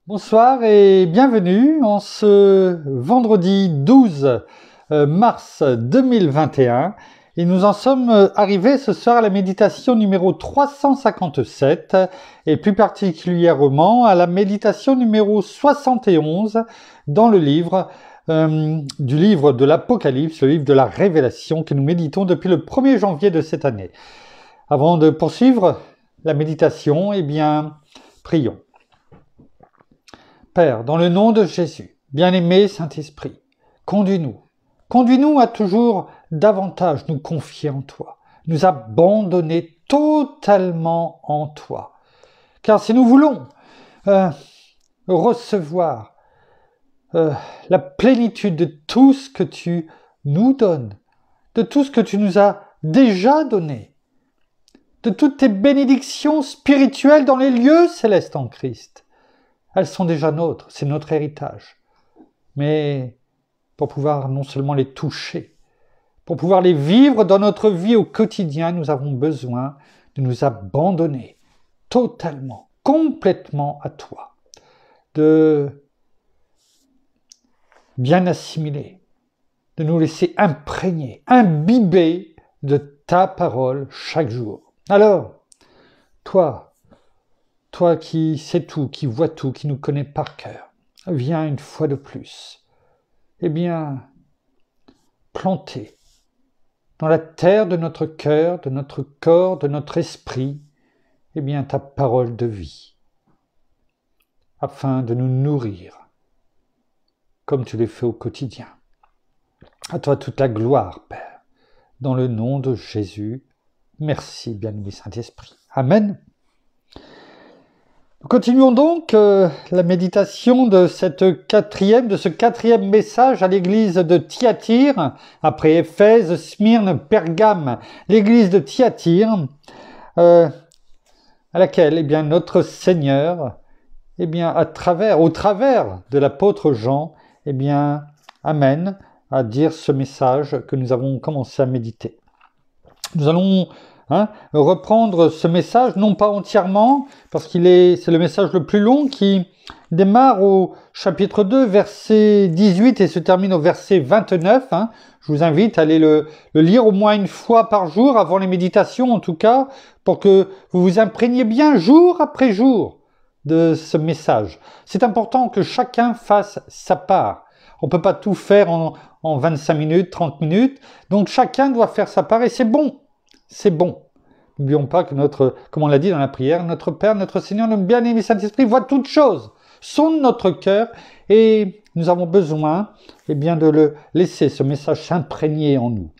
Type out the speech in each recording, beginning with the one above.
Bonsoir et bienvenue en ce vendredi 12 mars 2021 et nous en sommes arrivés ce soir à la méditation numéro 357 et plus particulièrement à la méditation numéro 71 dans le livre du livre de l'Apocalypse, le livre de la Révélation que nous méditons depuis le 1er janvier de cette année. Avant de poursuivre la méditation, prions. Père, dans le nom de Jésus, bien-aimé Saint-Esprit, conduis-nous à toujours davantage nous confier en toi, nous abandonner totalement en toi. Car si nous voulons recevoir la plénitude de tout ce que tu nous donnes, de tout ce que tu nous as déjà donné, de toutes tes bénédictions spirituelles dans les lieux célestes en Christ, elles sont déjà nôtres, c'est notre héritage. Mais pour pouvoir non seulement les toucher, pour pouvoir les vivre dans notre vie au quotidien, nous avons besoin de nous abandonner totalement, complètement à toi, de bien assimiler, de nous laisser imprégner, imbiber de ta parole chaque jour. Alors, toi qui sais tout, qui vois tout, qui nous connaît par cœur, viens une fois de plus, planter dans la terre de notre cœur, de notre corps, de notre esprit, ta parole de vie, afin de nous nourrir, comme tu l'es fait au quotidien. À toi toute la gloire, Père, dans le nom de Jésus. Merci, bien-aimé Saint-Esprit. Amen. Nous continuons donc la méditation de ce quatrième message à l'église de Thyatire, après Éphèse, Smyrne, Pergame, l'église de Thyatire, à laquelle notre Seigneur, au travers de l'apôtre Jean, amène à dire ce message que nous avons commencé à méditer. Nous allons reprendre ce message, non pas entièrement, parce c'est le message le plus long qui démarre au chapitre 2, verset 18 et se termine au verset 29. Je vous invite à aller le lire au moins une fois par jour, avant les méditations en tout cas, pour que vous vous imprégniez bien jour après jour de ce message. C'est important que chacun fasse sa part. On ne peut pas tout faire en 25 minutes, 30 minutes, donc chacun doit faire sa part et c'est bon. C'est bon. N'oublions pas que comme on l'a dit dans la prière, notre Père, notre Seigneur, le bien-aimé Saint-Esprit voit toutes choses, sonde notre cœur et nous avons besoin de le laisser, ce message s'imprégner en nous.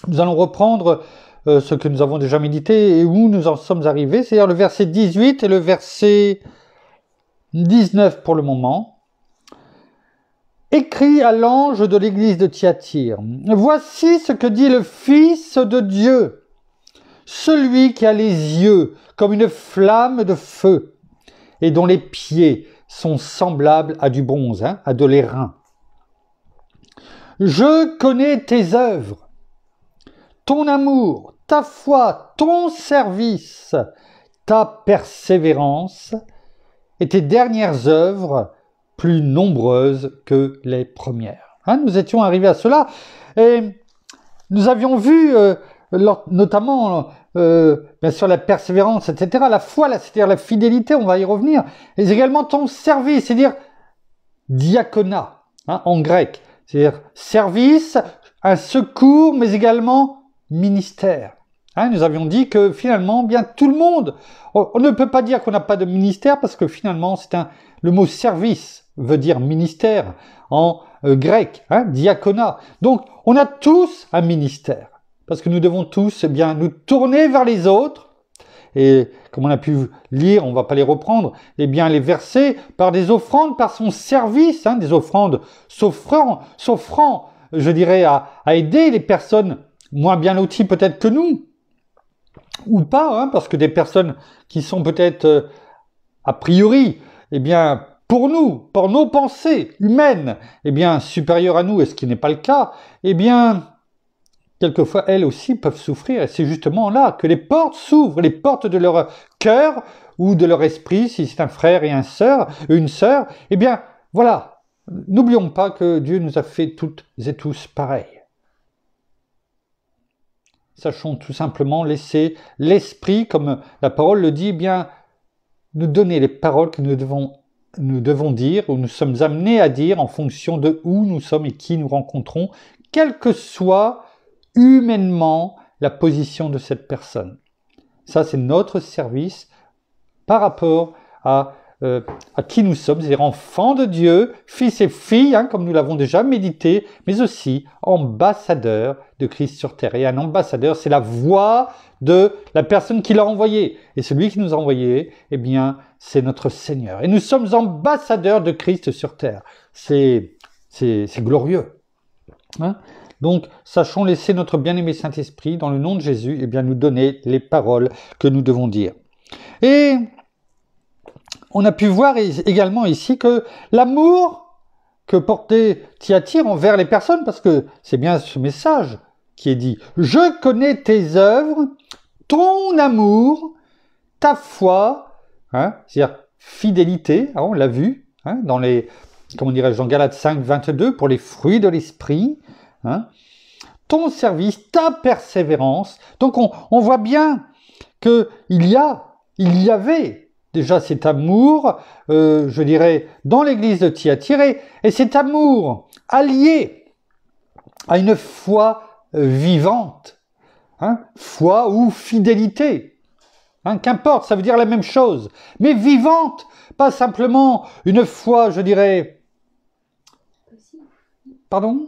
Nous allons reprendre ce que nous avons déjà médité et où nous en sommes arrivés, c'est-à-dire le verset 18 et le verset 19 pour le moment. Écrit à l'ange de l'église de Thyatire, voici ce que dit le Fils de Dieu, celui qui a les yeux comme une flamme de feu et dont les pieds sont semblables à du bronze, à de l'airain. Je connais tes œuvres, ton amour, ta foi, ton service, ta persévérance et tes dernières œuvres plus nombreuses que les premières. Nous étions arrivés à cela et nous avions vu notamment bien sûr la persévérance, etc., la foi, c'est-à-dire la fidélité, on va y revenir, et également ton service, c'est-à-dire diaconat en grec, c'est-à-dire service, un secours, mais également ministère. Nous avions dit que finalement, tout le monde, on ne peut pas dire qu'on n'a pas de ministère parce que finalement, le mot service veut dire ministère en grec, diaconat. Donc, on a tous un ministère parce que nous devons tous nous tourner vers les autres et comme on a pu lire, on ne va pas les reprendre, les versets par des offrandes, par son service, des offrandes s'offrant, je dirais, à aider les personnes moins bien loties peut-être que nous, ou pas, parce que des personnes qui sont peut-être a priori, pour nous, pour nos pensées humaines, supérieures à nous, et ce qui n'est pas le cas, quelquefois elles aussi peuvent souffrir, et c'est justement là que les portes s'ouvrent, les portes de leur cœur, ou de leur esprit, si c'est un frère et une sœur, eh bien, voilà, n'oublions pas que Dieu nous a fait toutes et tous pareils. Sachons tout simplement laisser l'esprit, comme la parole le dit, eh bien, nous donner les paroles que nous devons dire, ou nous sommes amenés à dire en fonction de où nous sommes et qui nous rencontrons, quelle que soit humainement la position de cette personne. Ça, c'est notre service par rapport à qui nous sommes, c'est-à-dire enfants de Dieu, fils et filles, comme nous l'avons déjà médité, mais aussi ambassadeurs de Christ sur terre. Et un ambassadeur, c'est la voix de la personne qui l'a envoyé. Et celui qui nous a envoyé, eh bien, c'est notre Seigneur. Et nous sommes ambassadeurs de Christ sur terre. C'est glorieux. Donc, sachons laisser notre bien-aimé Saint-Esprit, dans le nom de Jésus, eh bien, nous donner les paroles que nous devons dire. Et on a pu voir également ici que l'amour que portait Thyatire envers les personnes, parce que c'est bien ce message qui est dit, « Je connais tes œuvres, ton amour, ta foi, c'est-à-dire fidélité, on l'a vu, dans les, comment dirais-je, dans Galates 5, 22, pour les fruits de l'esprit, ton service, ta persévérance. » Donc on voit bien qu'il y avait déjà cet amour, je dirais, dans l'église de Thyatire, et cet amour allié à une foi vivante, foi ou fidélité, qu'importe, ça veut dire la même chose, mais vivante, pas simplement une foi, je dirais, pardon ?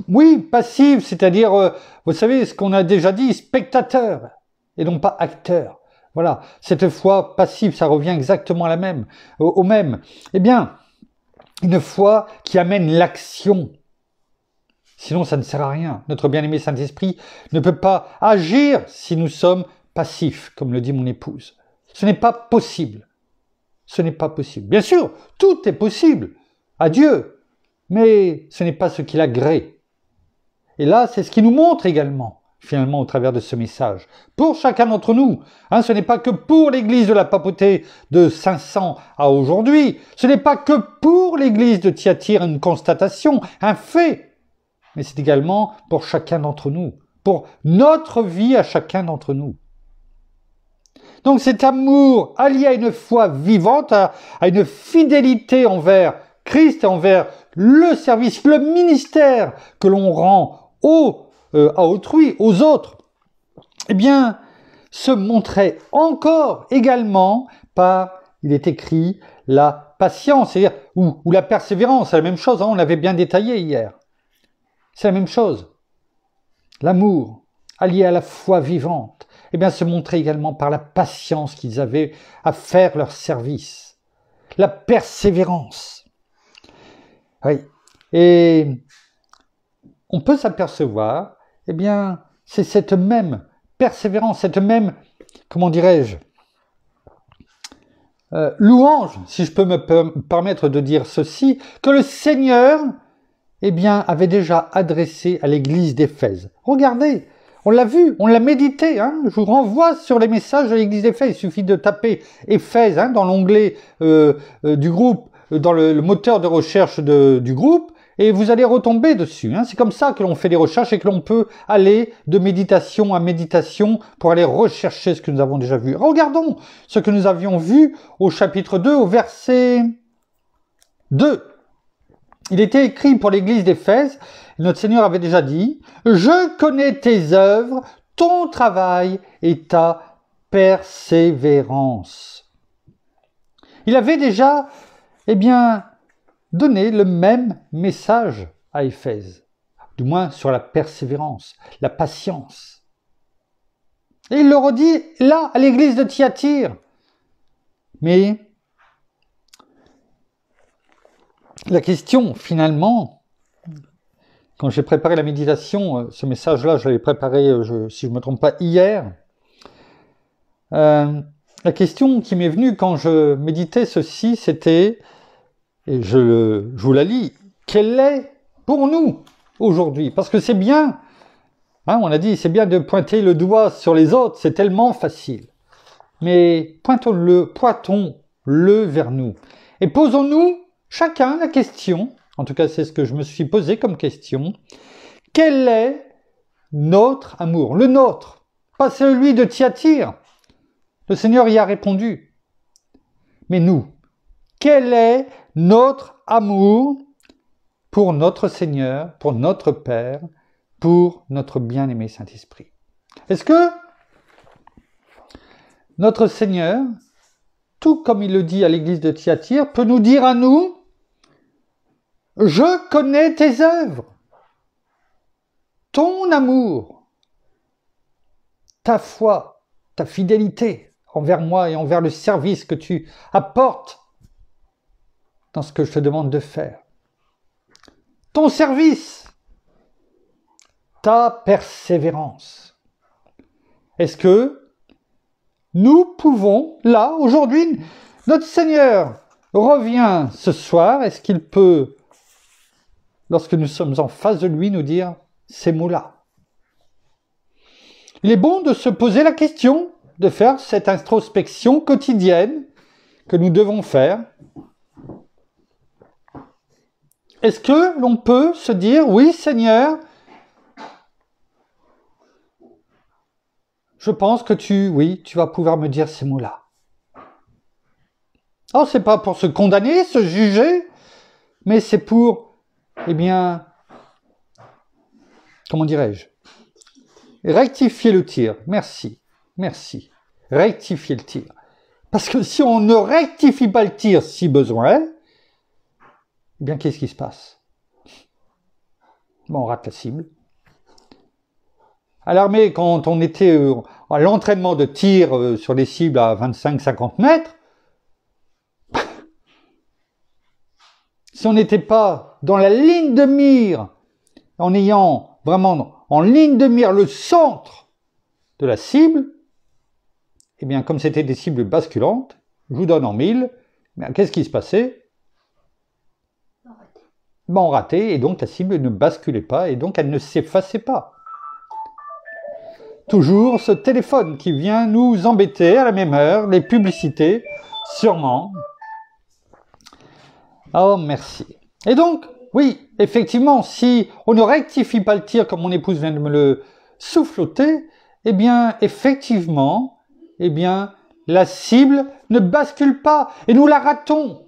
Oui, passive, c'est-à-dire, vous savez, ce qu'on a déjà dit, spectateur, et non pas acteur. Voilà, cette foi passive, ça revient exactement à la même, au même. Eh bien, une foi qui amène l'action. Sinon, ça ne sert à rien. Notre bien-aimé Saint-Esprit ne peut pas agir si nous sommes passifs, comme le dit mon épouse. Ce n'est pas possible. Ce n'est pas possible. Bien sûr, tout est possible à Dieu, mais ce n'est pas ce qu'il agrée. Et là, c'est ce qu'il nous montre également, finalement, au travers de ce message. Pour chacun d'entre nous, ce n'est pas que pour l'église de la papauté de 500 à aujourd'hui, ce n'est pas que pour l'église de Thyatire une constatation, un fait, mais c'est également pour chacun d'entre nous, pour notre vie à chacun d'entre nous. Donc cet amour allié à une foi vivante, à une fidélité envers Christ et envers le service, le ministère que l'on rend à autrui, aux autres, eh bien, se montrait encore également par, il est écrit, la patience, c'est-à-dire, ou la persévérance, c'est la même chose, on l'avait bien détaillé hier. C'est la même chose. L'amour, allié à la foi vivante, eh bien, se montrait également par la patience qu'ils avaient à faire leur service. La persévérance. Oui. Et on peut s'apercevoir, eh bien, c'est cette même persévérance, cette même, comment dirais-je, louange, si je peux me permettre de dire ceci, que le Seigneur, eh bien, avait déjà adressé à l'église d'Éphèse. Regardez, on l'a vu, on l'a médité, je vous renvoie sur les messages de l'église d'Éphèse, il suffit de taper Éphèse dans l'onglet du groupe, dans le moteur de recherche du groupe, et vous allez retomber dessus. C'est comme ça que l'on fait des recherches et que l'on peut aller de méditation à méditation pour aller rechercher ce que nous avons déjà vu. Regardons ce que nous avions vu au chapitre 2, au verset 2. Il était écrit pour l'église d'Éphèse, notre Seigneur avait déjà dit « Je connais tes œuvres, ton travail et ta persévérance. » Il avait déjà, donné le même message à Éphèse, du moins sur la persévérance, la patience. Et il le redit là, à l'église de Thyatire. Mais la question, finalement, quand j'ai préparé la méditation, ce message-là, je l'avais préparé, si je ne me trompe pas, hier. La question qui m'est venue quand je méditais ceci, c'était, et je vous la lis, quelle est pour nous aujourd'hui? Parce que c'est bien, on a dit, c'est bien de pointer le doigt sur les autres, c'est tellement facile. mais pointons-le vers nous. Et posons-nous chacun la question, en tout cas c'est ce que je me suis posé comme question, quel est notre amour? Le nôtre, pas celui de Thyatire. Le Seigneur y a répondu. Mais nous, quel est notre amour pour notre Seigneur, pour notre Père, pour notre bien-aimé Saint-Esprit? Est-ce que notre Seigneur, tout comme il le dit à l'église de Thyatire, peut nous dire à nous, « Je connais tes œuvres, ton amour, ta foi, ta fidélité envers moi et envers le service que tu apportes dans ce que je te demande de faire. Ton service, ta persévérance. » Est-ce que nous pouvons, là, aujourd'hui, notre Seigneur revient ce soir, est-ce qu'il peut, lorsque nous sommes en face de lui, nous dire ces mots-là? Il est bon de se poser la question, de faire cette introspection quotidienne que nous devons faire. Est-ce que l'on peut se dire, oui Seigneur, je pense que tu vas pouvoir me dire ces mots-là. Alors, c'est pas pour se condamner, se juger, mais c'est pour, comment dirais-je, rectifier le tir. Merci. Rectifier le tir. Parce que si on ne rectifie pas le tir si besoin, qu'est-ce qui se passe? On rate la cible. À l'armée, quand on était à l'entraînement de tir sur les cibles à 25-50 mètres, si on n'était pas dans la ligne de mire, en ayant vraiment en ligne de mire le centre de la cible, comme c'était des cibles basculantes, je vous donne en 1000, qu'est-ce qui se passait? On ratait, et donc la cible ne basculait pas, et donc elle ne s'effaçait pas. Toujours ce téléphone qui vient nous embêter à la même heure, les publicités, sûrement. Oh, merci. Et donc, oui, effectivement, si on ne rectifie pas le tir, comme mon épouse vient de me le souffloter, effectivement, la cible ne bascule pas, et nous la ratons.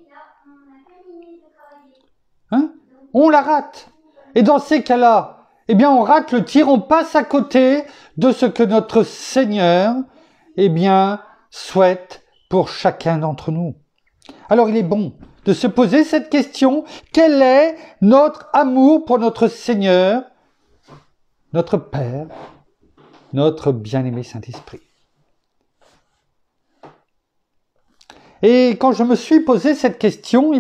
On la rate. Et dans ces cas-là, on rate le tir, on passe à côté de ce que notre Seigneur, souhaite pour chacun d'entre nous. Alors il est bon de se poser cette question, quel est notre amour pour notre Seigneur, notre Père, notre bien-aimé Saint-Esprit? Et quand je me suis posé cette question,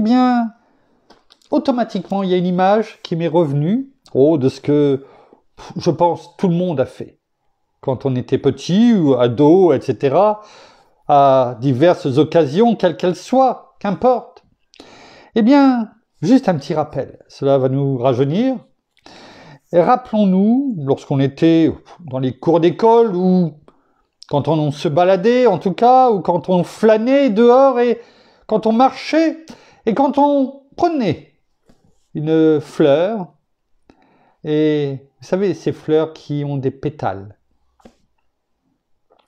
automatiquement, il y a une image qui m'est revenue, de ce que, je pense, tout le monde a fait. Quand on était petit ou ado, etc., à diverses occasions, quelles qu'elles soient, qu'importe. Juste un petit rappel, cela va nous rajeunir. Et rappelons-nous, lorsqu'on était dans les cours d'école, ou quand on se baladait, en tout cas, ou quand on flânait dehors, et quand on marchait, et quand on prenait une fleur, et vous savez, ces fleurs qui ont des pétales.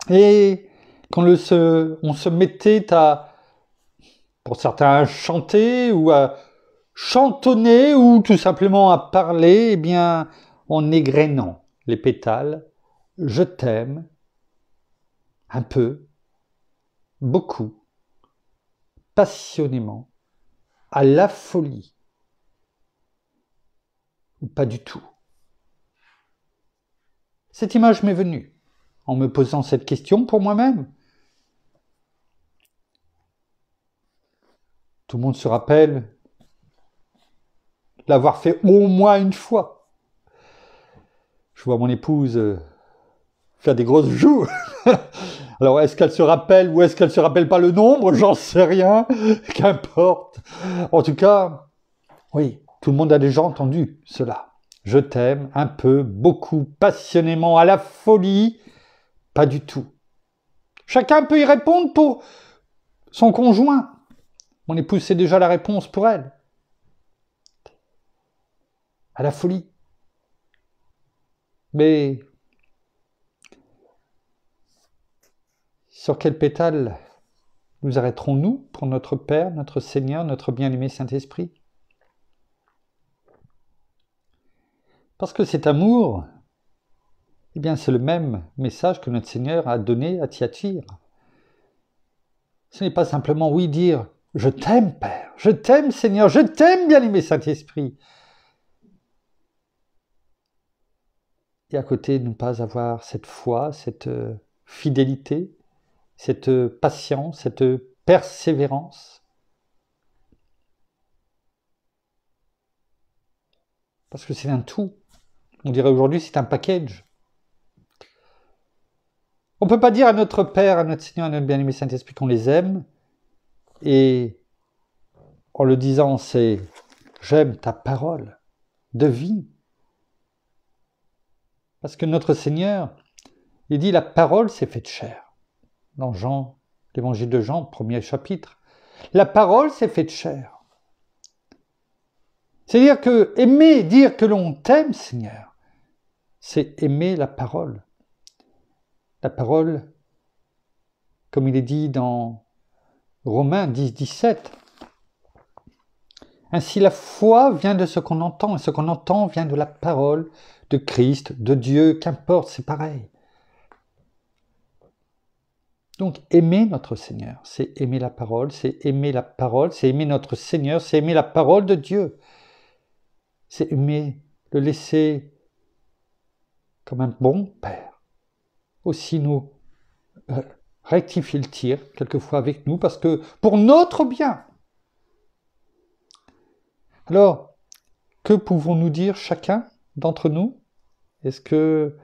Et quand on se mettait pour certains, chanter, ou à chantonner, ou tout simplement à parler, en égrenant les pétales, je t'aime, un peu, beaucoup, passionnément, à la folie, ou pas du tout. Cette image m'est venue en me posant cette question pour moi-même. Tout le monde se rappelle l'avoir fait au moins une fois. Je vois mon épouse faire des grosses joues. Alors, est-ce qu'elle se rappelle ou est-ce qu'elle se rappelle pas le nombre? J'en sais rien. Qu'importe. En tout cas, oui, tout le monde a déjà entendu cela. Je t'aime un peu, beaucoup, passionnément, à la folie. Pas du tout. Chacun peut y répondre pour son conjoint. Mon épouse sait déjà la réponse pour elle. À la folie. Mais sur quel pétale nous arrêterons-nous pour notre Père, notre Seigneur, notre bien-aimé Saint-Esprit? Parce que cet amour, eh bien, c'est le même message que notre Seigneur a donné à Thyatire. Ce n'est pas simplement, oui, dire « Je t'aime, Père, je t'aime, Seigneur, je t'aime, bien-aimé Saint-Esprit ». Et à côté, ne pas avoir cette foi, cette fidélité, cette patience, cette persévérance. Parce que c'est un tout. On dirait aujourd'hui, c'est un package. On ne peut pas dire à notre Père, à notre Seigneur, à notre bien-aimé Saint-Esprit qu'on les aime, et en le disant, c'est « j'aime ta parole de vie ». Parce que notre Seigneur, il dit « la parole s'est faite chair ». Dans Jean, l'évangile de Jean, premier chapitre. La parole s'est faite chair. C'est-à-dire que aimer, dire que l'on t'aime, Seigneur, c'est aimer la parole. La parole, comme il est dit dans Romains 10, 17. Ainsi la foi vient de ce qu'on entend, et ce qu'on entend vient de la parole de Christ, de Dieu, qu'importe, c'est pareil. Donc aimer notre Seigneur, c'est aimer la parole, c'est aimer la parole, c'est aimer notre Seigneur, c'est aimer la parole de Dieu. C'est aimer, le laisser comme un bon Père. Aussi nous rectifier le tir, quelquefois avec nous, parce que pour notre bien. Alors, que pouvons-nous dire chacun d'entre nous? Est-ce que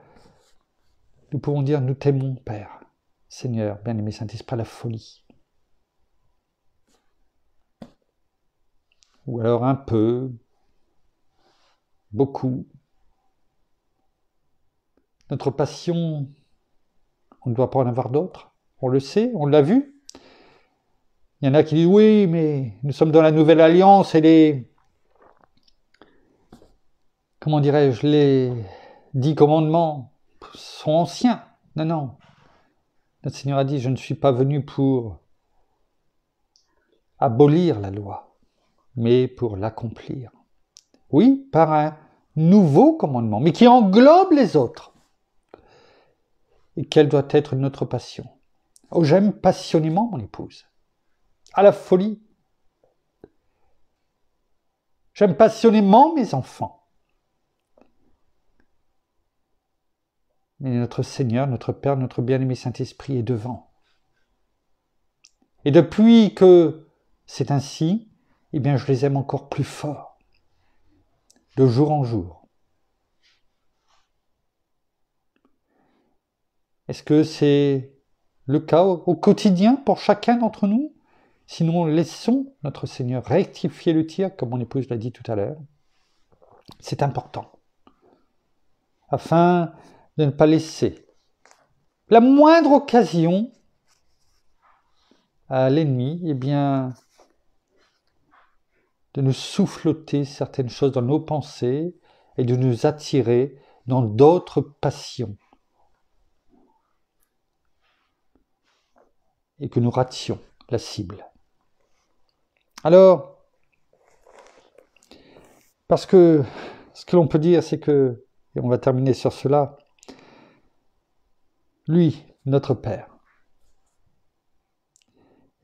nous pouvons dire « Nous t'aimons, Père, Seigneur, bien-aimé Saint-Esprit, à la folie » ou alors un peu, beaucoup. Notre passion, on ne doit pas en avoir d'autres. On le sait, on l'a vu. Il y en a qui disent « Oui, mais nous sommes dans la nouvelle alliance et les... comment dirais-je, les 10 commandements sont anciens. » Non, non. Notre Seigneur a dit « Je ne suis pas venu pour abolir la loi, mais pour l'accomplir. » Oui, par un nouveau commandement, mais qui englobe les autres. Et quelle doit être notre passion? Oh, j'aime passionnément mon épouse. À la folie. J'aime passionnément mes enfants. Mais notre Seigneur, notre Père, notre bien-aimé Saint-Esprit est devant. Et depuis que c'est ainsi, eh bien je les aime encore plus fort, de jour en jour. Est-ce que c'est le cas au quotidien pour chacun d'entre nous? Sinon, laissons notre Seigneur rectifier le tir, comme mon épouse l'a dit tout à l'heure. C'est important. Afin de ne pas laisser la moindre occasion à l'ennemi, eh bien, de nous souffloter certaines choses dans nos pensées et de nous attirer dans d'autres passions. Et que nous rations la cible. Alors, parce que ce que l'on peut dire, c'est que, et on va terminer sur cela, lui, notre Père,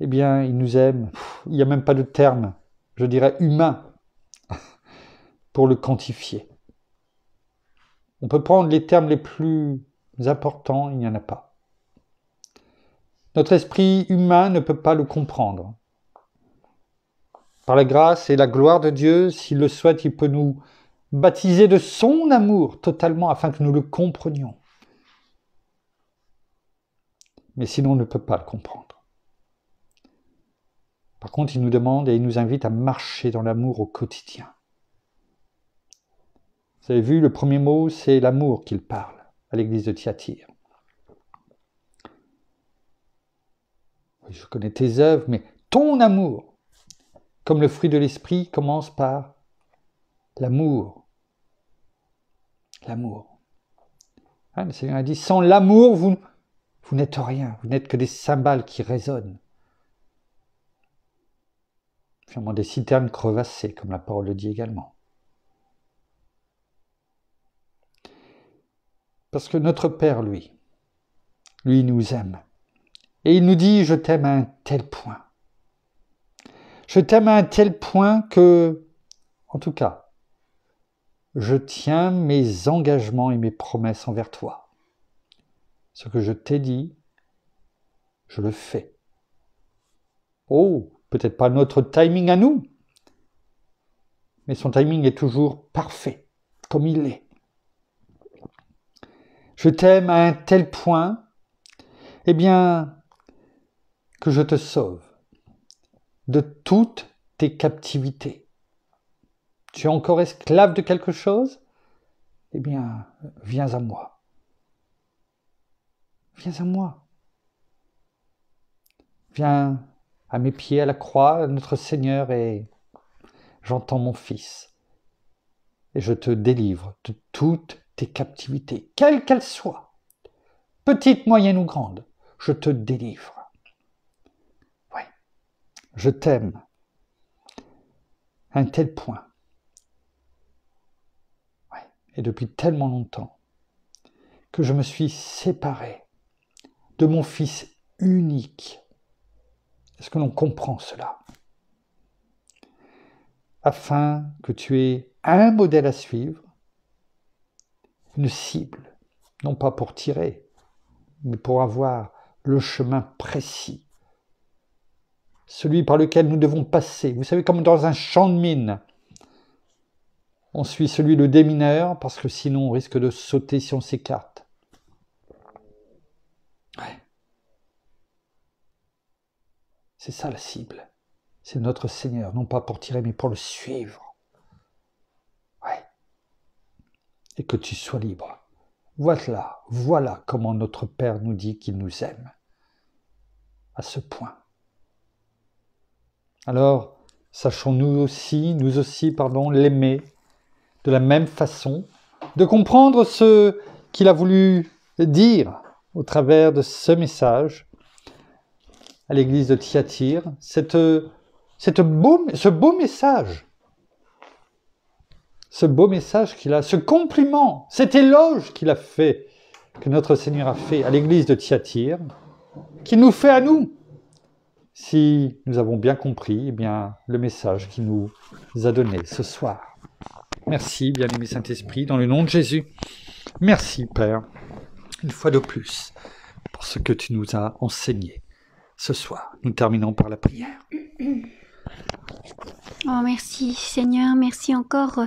eh bien, il nous aime. Il n'y a même pas de terme, je dirais humain, pour le quantifier. On peut prendre les termes les plus importants, il n'y en a pas. Notre esprit humain ne peut pas le comprendre. Par la grâce et la gloire de Dieu, s'il le souhaite, il peut nous baptiser de son amour totalement afin que nous le comprenions. Mais sinon, on ne peut pas le comprendre. Par contre, il nous demande et il nous invite à marcher dans l'amour au quotidien. Vous avez vu, le premier mot, c'est l'amour qu'il parle à l'église de Thyatire. je connais tes œuvres, mais ton amour, comme le fruit de l'esprit, commence par l'amour. L'amour. Hein, le Seigneur a dit, sans l'amour, vous n'êtes rien, vous n'êtes que des cymbales qui résonnent. Finalement, des citernes crevassées, comme la parole le dit également. Parce que notre Père, lui, nous aime. Et il nous dit, je t'aime à un tel point. Je t'aime à un tel point que, en tout cas, je tiens mes engagements et mes promesses envers toi. Ce que je t'ai dit, je le fais. Oh, peut-être pas notre timing à nous, mais son timing est toujours parfait, comme il est. Je t'aime à un tel point, eh bien, que je te sauve de toutes tes captivités. Tu es encore esclave de quelque chose? Eh bien, viens à moi. Viens à moi. Viens à mes pieds à la croix, notre Seigneur, et j'entends mon Fils. Et je te délivre de toutes tes captivités, quelles qu'elles soient, petites, moyennes ou grandes, je te délivre. Oui, je t'aime à un tel point. Oui, et depuis tellement longtemps que je me suis séparé de mon Fils unique. Est-ce que l'on comprend cela? Afin que tu aies un modèle à suivre, une cible, non pas pour tirer, mais pour avoir le chemin précis, celui par lequel nous devons passer. Vous savez, comme dans un champ de mine, on suit celui de démineur, parce que sinon on risque de sauter si on s'écarte. Ouais. C'est ça la cible. C'est notre Seigneur, non pas pour tirer, mais pour le suivre. Ouais. Et que tu sois libre. Voilà comment notre Père nous dit qu'il nous aime. À ce point. Alors, sachons nous aussi, l'aimer de la même façon, de comprendre ce qu'il a voulu dire au travers de ce message à l'église de Thyatire, ce beau message qu'il a, ce compliment, cet éloge qu'il a fait, que notre Seigneur a fait à l'église de Thyatire, qu'il nous fait à nous, si nous avons bien compris le message qu'il nous a donné ce soir. Merci, bien-aimé Saint-Esprit, dans le nom de Jésus. Merci, Père, une fois de plus, pour ce que tu nous as enseigné ce soir. Nous terminons par la prière. Oh, merci Seigneur, merci encore,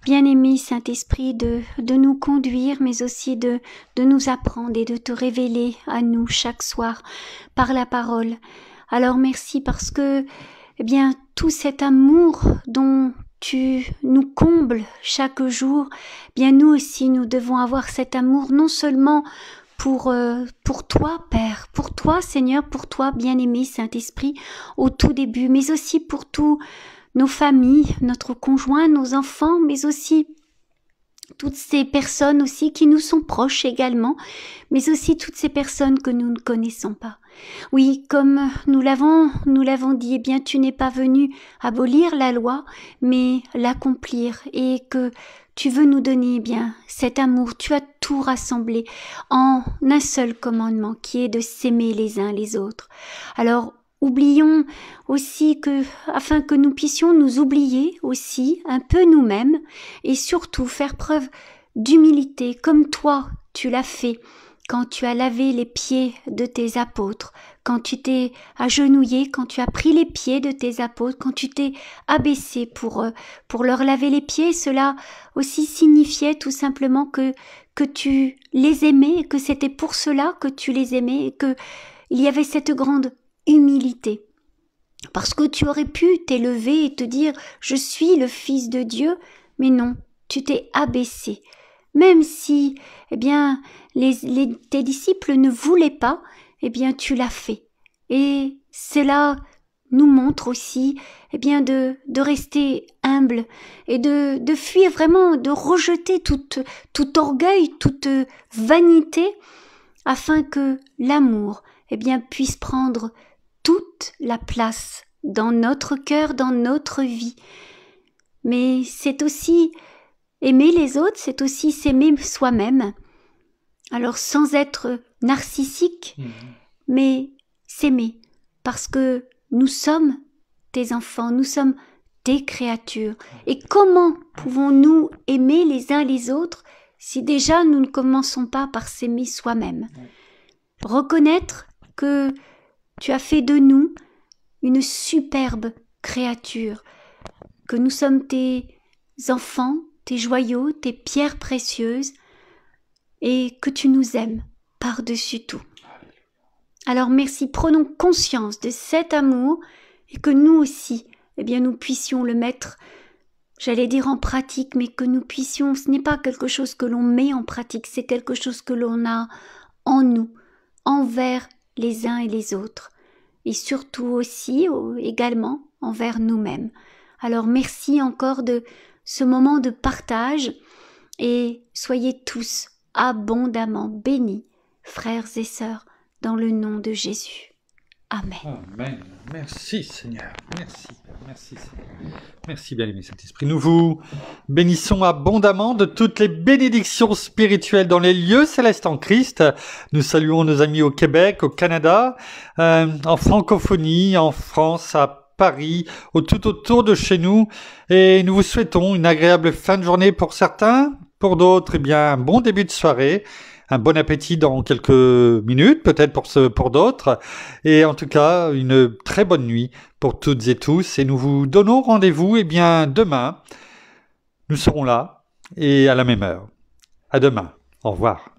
bien-aimé Saint-Esprit, de nous conduire, mais aussi de nous apprendre et de te révéler à nous chaque soir par la parole. Alors merci parce que, tout cet amour dont tu nous combles chaque jour, nous aussi nous devons avoir cet amour non seulement pour toi, Père, pour toi, Seigneur, pour toi, bien-aimé Saint-Esprit, au tout début, mais aussi pour tous nos familles, notre conjoint, nos enfants, mais aussi toutes ces personnes aussi qui nous sont proches également, mais aussi toutes ces personnes que nous ne connaissons pas. Oui, comme nous l'avons dit, tu n'es pas venu abolir la loi, mais l'accomplir, et que tu veux nous donner cet amour. Tu as tout rassemblé en un seul commandement, qui est de s'aimer les uns les autres. Alors, oublions aussi afin que nous puissions nous oublier aussi un peu nous-mêmes, et surtout faire preuve d'humilité, comme toi tu l'as fait quand tu as lavé les pieds de tes apôtres, quand tu t'es agenouillé, quand tu as pris les pieds de tes apôtres, quand tu t'es abaissé pour leur laver les pieds. Cela aussi signifiait tout simplement que tu les aimais, et que c'était pour cela que tu les aimais, et que il y avait cette grande humilité. Parce que tu aurais pu t'élever et te dire « Je suis le Fils de Dieu », mais non, tu t'es abaissé. Même si, tes disciples ne voulaient pas, tu l'as fait. Et cela nous montre aussi eh bien de rester humble et de fuir vraiment, de rejeter tout orgueil, toute vanité, afin que l'amour eh bien puisse prendre toute la place dans notre cœur, dans notre vie. Mais c'est aussi aimer les autres, c'est aussi s'aimer soi-même. Alors sans être narcissique, mais s'aimer, parce que nous sommes tes enfants, nous sommes tes créatures. Et comment pouvons-nous aimer les uns les autres si déjà nous ne commençons pas par s'aimer soi-même? Reconnaître que tu as fait de nous une superbe créature, que nous sommes tes enfants, tes joyaux, tes pierres précieuses, et que tu nous aimes par-dessus tout. Alors merci, prenons conscience de cet amour et que nous aussi, eh bien nous puissions le mettre, j'allais dire en pratique, mais que nous puissions, ce n'est pas quelque chose que l'on met en pratique, c'est quelque chose que l'on a en nous, envers les uns et les autres, et surtout aussi, également, envers nous-mêmes. Alors merci encore de ce moment de partage et soyez tous abondamment bénis, frères et sœurs, dans le nom de Jésus. Amen. Amen. Merci Seigneur. Merci. Merci Seigneur. Merci bien-aimé Saint-Esprit. Nous vous bénissons abondamment de toutes les bénédictions spirituelles dans les lieux célestes en Christ. Nous saluons nos amis au Québec, au Canada, en francophonie, en France, à Paris, tout autour de chez nous. Et nous vous souhaitons une agréable fin de journée pour certains, pour d'autres, eh bien, un bon début de soirée. Un bon appétit dans quelques minutes, peut-être pour d'autres. Et en tout cas, une très bonne nuit pour toutes et tous. Et nous vous donnons rendez-vous, eh bien, demain. Nous serons là et à la même heure. À demain. Au revoir.